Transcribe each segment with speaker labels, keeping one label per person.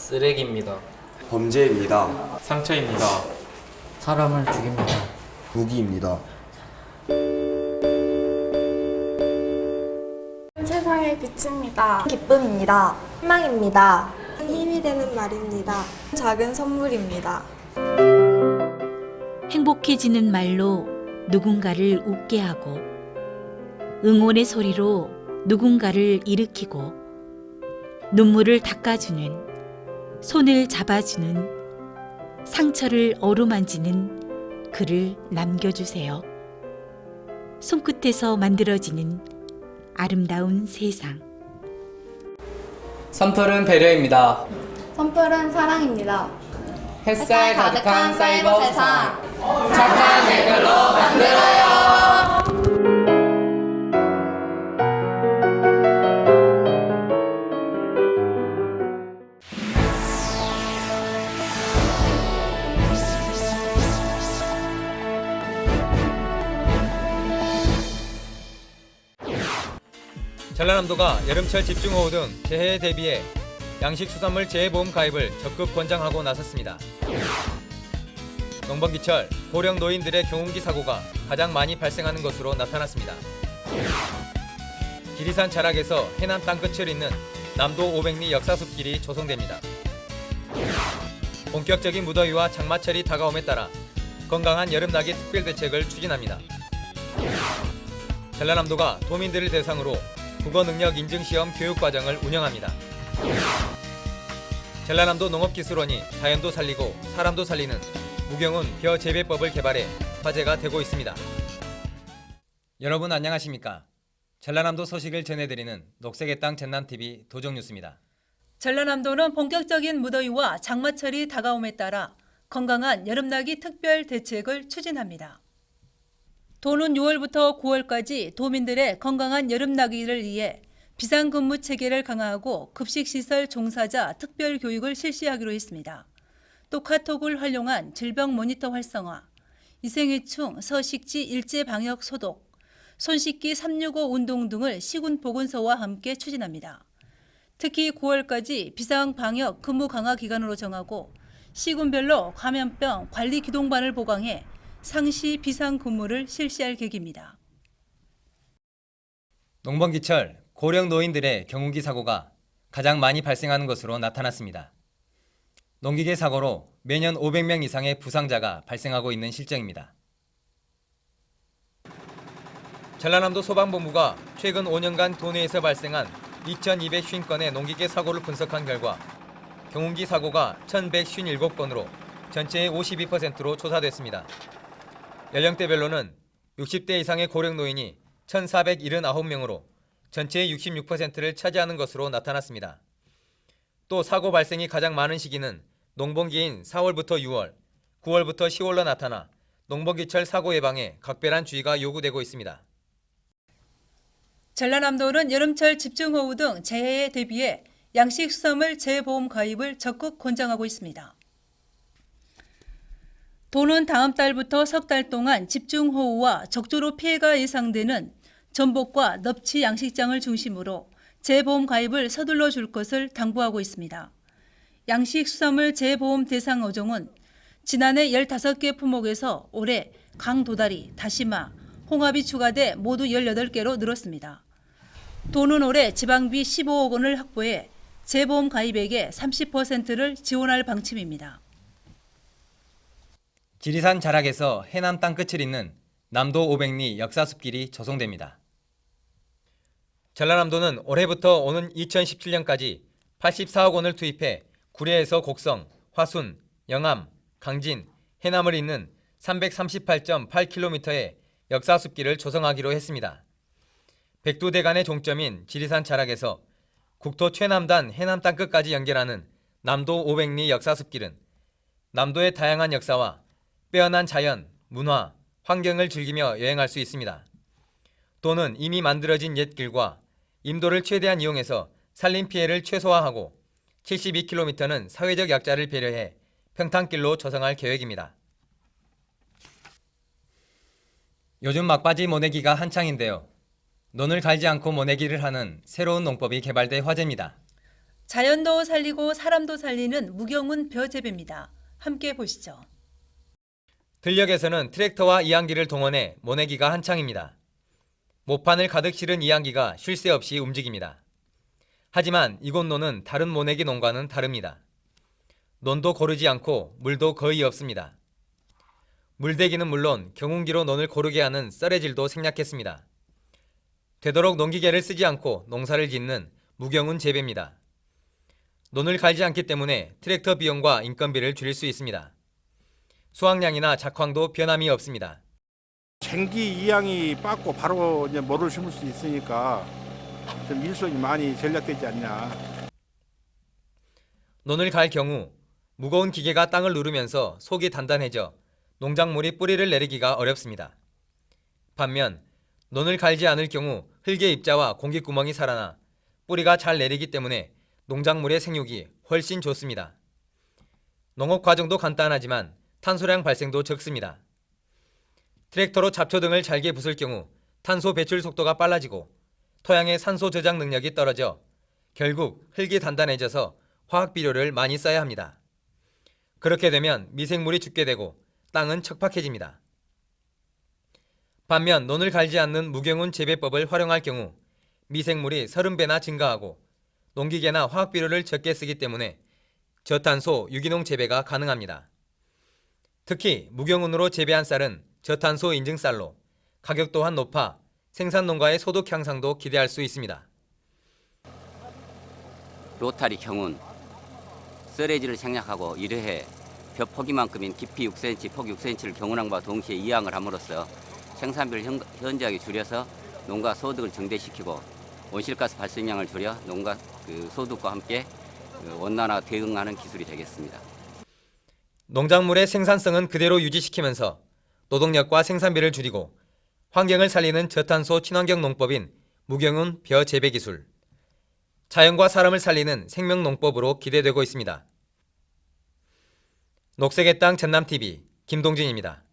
Speaker 1: 쓰레기입니다.
Speaker 2: 범죄입니다.
Speaker 3: 상처입니다.
Speaker 4: 사람을 죽입니다.
Speaker 2: 무기입니다.
Speaker 5: 세상의 빛입니다.
Speaker 6: 기쁨입니다. 희망입니다.
Speaker 7: 힘이 되는 말입니다. 작은 선물입니다.
Speaker 8: 행복해지는 말로 누군가를 웃게 하고 응원의 소리로 누군가를 일으키고 눈물을 닦아주는, 손을 잡아주는, 상처를 어루만지는 글을 남겨주세요. 손끝에서 만들어지는 아름다운 세상.
Speaker 9: 선풀은 배려입니다.
Speaker 7: 선풀은 사랑입니다.
Speaker 9: 햇살 가득한 사이버 세상. 착한 댓글로 만들어요.
Speaker 10: 전라남도가 여름철 집중호우 등 재해에 대비해 양식수산물 재해보험 가입을 적극 권장하고 나섰습니다. 농번기철 고령 노인들의 경운기 사고가 가장 많이 발생하는 것으로 나타났습니다. 지리산 자락에서 해남 땅끝을 잇는 남도 500리 역사숲길이 조성됩니다. 본격적인 무더위와 장마철이 다가옴에 따라 건강한 여름나기 특별대책을 추진합니다. 전라남도가 도민들을 대상으로 국어능력 인증시험 교육과정을 운영합니다. 전라남도 농업기술원이 자연도 살리고 사람도 살리는 무경운 벼재배법을 개발해 화제가 되고 있습니다. 여러분 안녕하십니까? 전라남도 소식을 전해드리는 녹색의 땅 전남TV 도정뉴스입니다.
Speaker 11: 전라남도는 본격적인 무더위와 장마철이 다가옴에 따라 건강한 여름나기 특별 대책을 추진합니다. 도는 6월부터 9월까지 도민들의 건강한 여름나기를 위해 비상근무 체계를 강화하고 급식시설 종사자 특별교육을 실시하기로 했습니다. 또 카톡을 활용한 질병 모니터 활성화, 위생해충, 서식지 일제방역 소독, 손씻기 365 운동 등을 시군보건소와 함께 추진합니다. 특히 9월까지 비상방역 근무 강화 기간으로 정하고 시군별로 감염병 관리 기동반을 보강해 상시 비상근무를 실시할 계획입니다.
Speaker 10: 농번기철 고령 노인들의 경운기 사고가 가장 많이 발생하는 것으로 나타났습니다. 농기계 사고로 매년 500명 이상의 부상자가 발생하고 있는 실정입니다. 전라남도 소방본부가 최근 5년간 도내에서 발생한 2,250건의 농기계 사고를 분석한 결과 경운기 사고가 1,157건으로 전체의 52%로 조사됐습니다. 연령대별로는 60대 이상의 고령 노인이 1,479명으로 전체의 66%를 차지하는 것으로 나타났습니다. 또 사고 발생이 가장 많은 시기는 농번기인 4월부터 6월, 9월부터 10월로 나타나 농번기철 사고 예방에 각별한 주의가 요구되고 있습니다.
Speaker 11: 전라남도는 여름철 집중호우 등 재해에 대비해 양식수산물 재해보험 가입을 적극 권장하고 있습니다. 도는 다음 달부터 석 달 동안 집중호우와 적조로 피해가 예상되는 전복과 넙치 양식장을 중심으로 재보험 가입을 서둘러 줄 것을 당부하고 있습니다. 양식수산물 재보험 대상 어종은 지난해 15개 품목에서 올해 강도다리, 다시마, 홍합이 추가돼 모두 18개로 늘었습니다. 도는 올해 지방비 15억 원을 확보해 재보험 가입액의 30%를 지원할 방침입니다.
Speaker 10: 지리산 자락에서 해남 땅끝을 잇는 남도 500리 역사숲길이 조성됩니다. 전라남도는 올해부터 오는 2017년까지 84억 원을 투입해 구례에서 곡성, 화순, 영암, 강진, 해남을 잇는 338.8km의 역사숲길을 조성하기로 했습니다. 백두대간의 종점인 지리산 자락에서 국토 최남단 해남 땅끝까지 연결하는 남도 500리 역사숲길은 남도의 다양한 역사와 빼어난 자연, 문화, 환경을 즐기며 여행할 수 있습니다. 도는 이미 만들어진 옛 길과 임도를 최대한 이용해서 산림 피해를 최소화하고 72km는 사회적 약자를 배려해 평탄길로 조성할 계획입니다. 요즘 막바지 모내기가 한창인데요. 논을 갈지 않고 모내기를 하는 새로운 농법이 개발돼 화제입니다.
Speaker 11: 자연도 살리고 사람도 살리는 무경운 벼 재배입니다. 함께 보시죠.
Speaker 10: 들녘에서는 트랙터와 이항기를 동원해 모내기가 한창입니다. 모판을 가득 실은 이항기가 쉴 새 없이 움직입니다. 하지만 이곳 논은 다른 모내기 논과는 다릅니다. 논도 고르지 않고 물도 거의 없습니다. 물대기는 물론 경운기로 논을 고르게 하는 썰해질도 생략했습니다. 되도록 농기계를 쓰지 않고 농사를 짓는 무경운 재배입니다. 논을 갈지 않기 때문에 트랙터 비용과 인건비를 줄일 수 있습니다. 수확량이나 작황도 변함이 없습니다.
Speaker 1: 생기 이양이 빠고 바로 이제 모를 심을 수 있으니까 좀 일손이 많이 전략되지 않냐.
Speaker 10: 논을 갈 경우 무거운 기계가 땅을 누르면서 속이 단단해져 농작물이 뿌리를 내리기가 어렵습니다. 반면 논을 갈지 않을 경우 흙의 입자와 공기구멍이 살아나 뿌리가 잘 내리기 때문에 농작물의 생육이 훨씬 좋습니다. 농업 과정도 간단하지만 탄소량 발생도 적습니다. 트랙터로 잡초 등을 잘게 부술 경우 탄소 배출 속도가 빨라지고 토양의 산소 저장 능력이 떨어져 결국 흙이 단단해져서 화학비료를 많이 써야 합니다. 그렇게 되면 미생물이 죽게 되고 땅은 척박해집니다. 반면 논을 갈지 않는 무경운 재배법을 활용할 경우 미생물이 30배나 증가하고 농기계나 화학비료를 적게 쓰기 때문에 저탄소 유기농 재배가 가능합니다. 특히 무경운으로 재배한 쌀은 저탄소 인증쌀로 가격 또한 높아 생산농가의 소득 향상도 기대할 수 있습니다.
Speaker 3: 로타리 경운, 썰해지를 생략하고 1회 벼 포기만큼인 깊이 6cm, 폭 6cm를 경운항과 동시에 이항을 함으로써 생산비를 현저하게 줄여서 농가 소득을 증대시키고 온실가스 발생량을 줄여 농가 소득과 함께 온난화 대응하는 기술이 되겠습니다.
Speaker 10: 농작물의 생산성은 그대로 유지시키면서 노동력과 생산비를 줄이고 환경을 살리는 저탄소 친환경 농법인 무경운 벼 재배 기술. 자연과 사람을 살리는 생명농법으로 기대되고 있습니다. 녹색의 땅 전남TV 김동진입니다.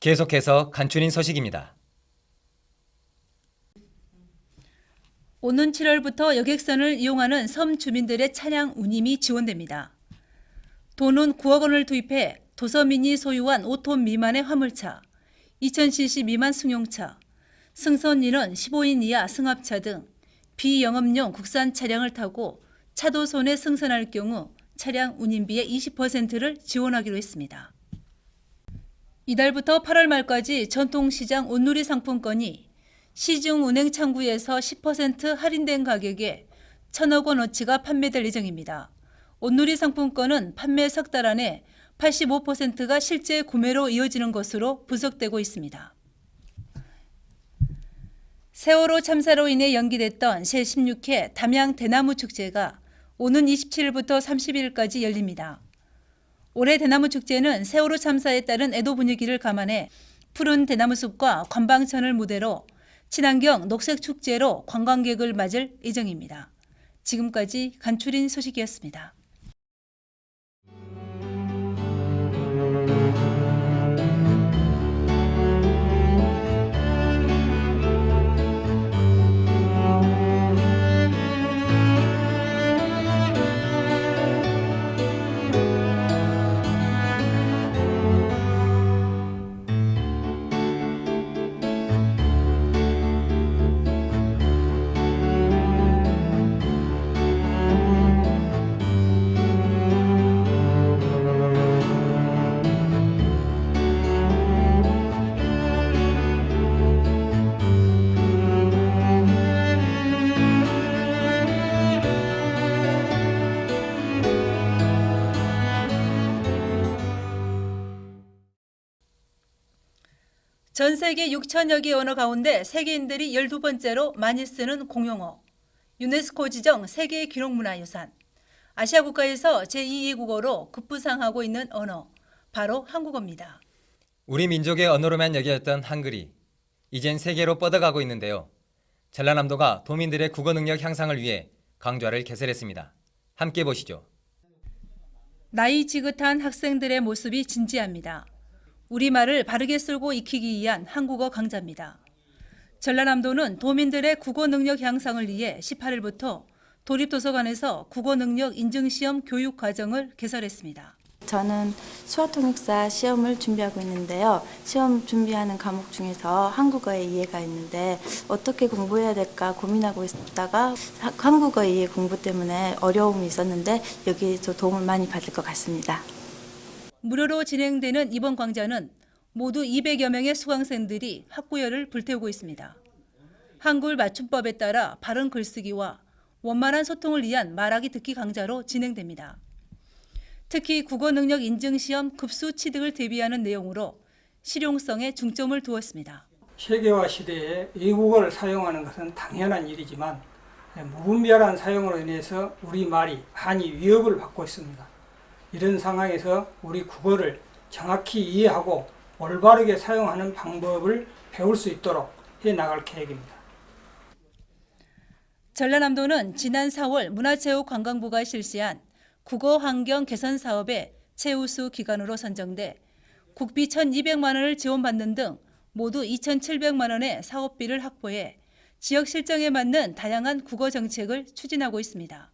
Speaker 10: 계속해서 간추린 소식입니다.
Speaker 11: 오는 7월부터 여객선을 이용하는 섬 주민들의 차량 운임이 지원됩니다. 도는 9억 원을 투입해 도서민이 소유한 5톤 미만의 화물차, 2000cc 미만 승용차, 승선 인원 15인 이하 승합차 등 비영업용 국산 차량을 타고 차도선에 승선할 경우 차량 운임비의 20%를 지원하기로 했습니다. 이달부터 8월 말까지 전통시장 온누리 상품권이 시중 은행 창구에서 10% 할인된 가격에 1,000억 원어치가 판매될 예정입니다. 온누리 상품권은 판매 석 달 안에 85%가 실제 구매로 이어지는 것으로 분석되고 있습니다. 세월호 참사로 인해 연기됐던 제16회 담양 대나무 축제가 오는 27일부터 30일까지 열립니다. 올해 대나무 축제는 세월호 참사에 따른 애도 분위기를 감안해 푸른 대나무 숲과 관방천을 무대로 친환경 녹색 축제로 관광객을 맞을 예정입니다. 지금까지 간추린 소식이었습니다. 전 세계 6천여 개 언어 가운데 세계인들이 12번째로 많이 쓰는 공용어, 유네스코 지정 세계 기록문화유산, 아시아 국가에서 제2의 국어로 급부상하고 있는 언어, 바로 한국어입니다.
Speaker 10: 우리 민족의 언어로만 여겨졌던 한글이 이젠 세계로 뻗어가고 있는데요. 전라남도가 도민들의 국어 능력 향상을 위해 강좌를 개설했습니다. 함께 보시죠.
Speaker 11: 나이 지긋한 학생들의 모습이 진지합니다. 우리말을 바르게 쓰고 익히기 위한 한국어 강좌입니다. 전라남도는 도민들의 국어 능력 향상을 위해 18일부터 도립도서관에서 국어 능력 인증시험 교육 과정을 개설했습니다.
Speaker 12: 저는 수화통역사 시험을 준비하고 있는데요. 시험 준비하는 과목 중에서 한국어의 이해가 있는데 어떻게 공부해야 될까 고민하고 있다가 한국어 이해 공부 때문에 어려움이 있었는데 여기서 도움을 많이 받을 것 같습니다.
Speaker 11: 무료로 진행되는 이번 강좌는 모두 200여 명의 수강생들이 학구열을 불태우고 있습니다. 한글 맞춤법에 따라 바른 글쓰기와 원만한 소통을 위한 말하기 듣기 강좌로 진행됩니다. 특히 국어 능력 인증시험 급수 취득을 대비하는 내용으로 실용성에 중점을 두었습니다.
Speaker 13: 세계화 시대에 외국어를 사용하는 것은 당연한 일이지만 무분별한 사용으로 인해서 우리말이 많이 위협을 받고 있습니다. 이런 상황에서 우리 국어를 정확히 이해하고 올바르게 사용하는 방법을 배울 수 있도록 해나갈 계획입니다.
Speaker 11: 전라남도는 지난 4월 문화체육관광부가 실시한 국어 환경 개선 사업의 최우수 기관으로 선정돼 국비 1,200만 원을 지원받는 등 모두 2,700만 원의 사업비를 확보해 지역 실정에 맞는 다양한 국어 정책을 추진하고 있습니다.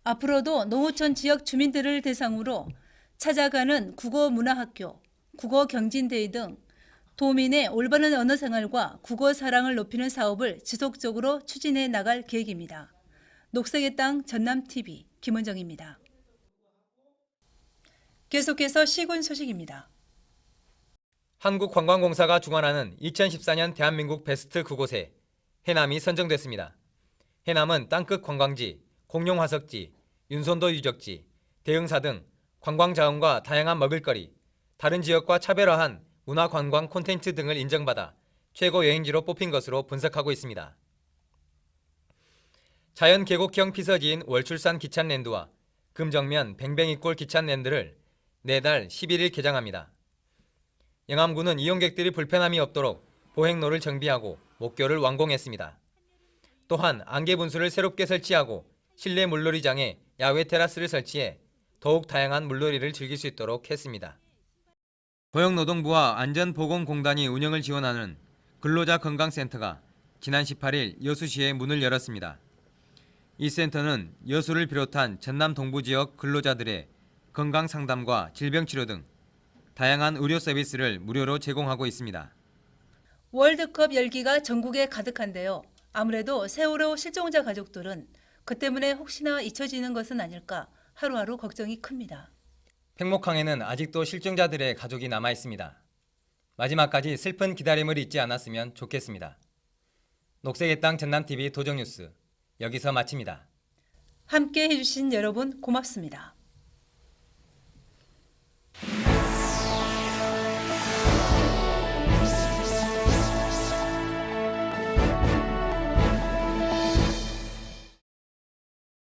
Speaker 11: 앞으로도 농어촌 지역 주민들을 대상으로 찾아가는 국어 문화학교, 국어 경진대회 등 도민의 올바른 언어 생활과 국어 사랑을 높이는 사업을 지속적으로 추진해 나갈 계획입니다. 녹색의 땅 전남TV 김은정입니다. 계속해서 시군 소식입니다.
Speaker 10: 한국관광공사가 주관하는 2014년 대한민국 베스트 그곳에 해남이 선정됐습니다. 해남은 땅끝 관광지, 공룡화석지, 윤선도 유적지, 대흥사 등 관광자원과 다양한 먹을거리, 다른 지역과 차별화한 문화관광 콘텐츠 등을 인정받아 최고 여행지로 뽑힌 것으로 분석하고 있습니다. 자연 계곡형 피서지인 월출산 기찬랜드와 금정면 뱅뱅이골 기찬랜드를 내달 11일 개장합니다. 영암군은 이용객들이 불편함이 없도록 보행로를 정비하고 목교를 완공했습니다. 또한 안개분수를 새롭게 설치하고 실내 물놀이장에 야외 테라스를 설치해 더욱 다양한 물놀이를 즐길 수 있도록 했습니다. 고용노동부와 안전보건공단이 운영을 지원하는 근로자 건강센터가 지난 18일 여수시에 문을 열었습니다. 이 센터는 여수를 비롯한 전남 동부 지역 근로자들의 건강상담과 질병치료 등 다양한 의료 서비스를 무료로 제공하고 있습니다.
Speaker 11: 월드컵 열기가 전국에 가득한데요. 아무래도 세월호 실종자 가족들은 그 때문에 혹시나 잊혀지는 것은 아닐까 하루하루 걱정이 큽니다.
Speaker 10: 팽목항에는 아직도 실종자들의 가족이 남아 있습니다. 마지막까지 슬픈 기다림을 잊지 않았으면 좋겠습니다. 녹색의 땅 전남TV 도정뉴스 여기서 마칩니다.
Speaker 11: 함께 해주신 여러분 고맙습니다.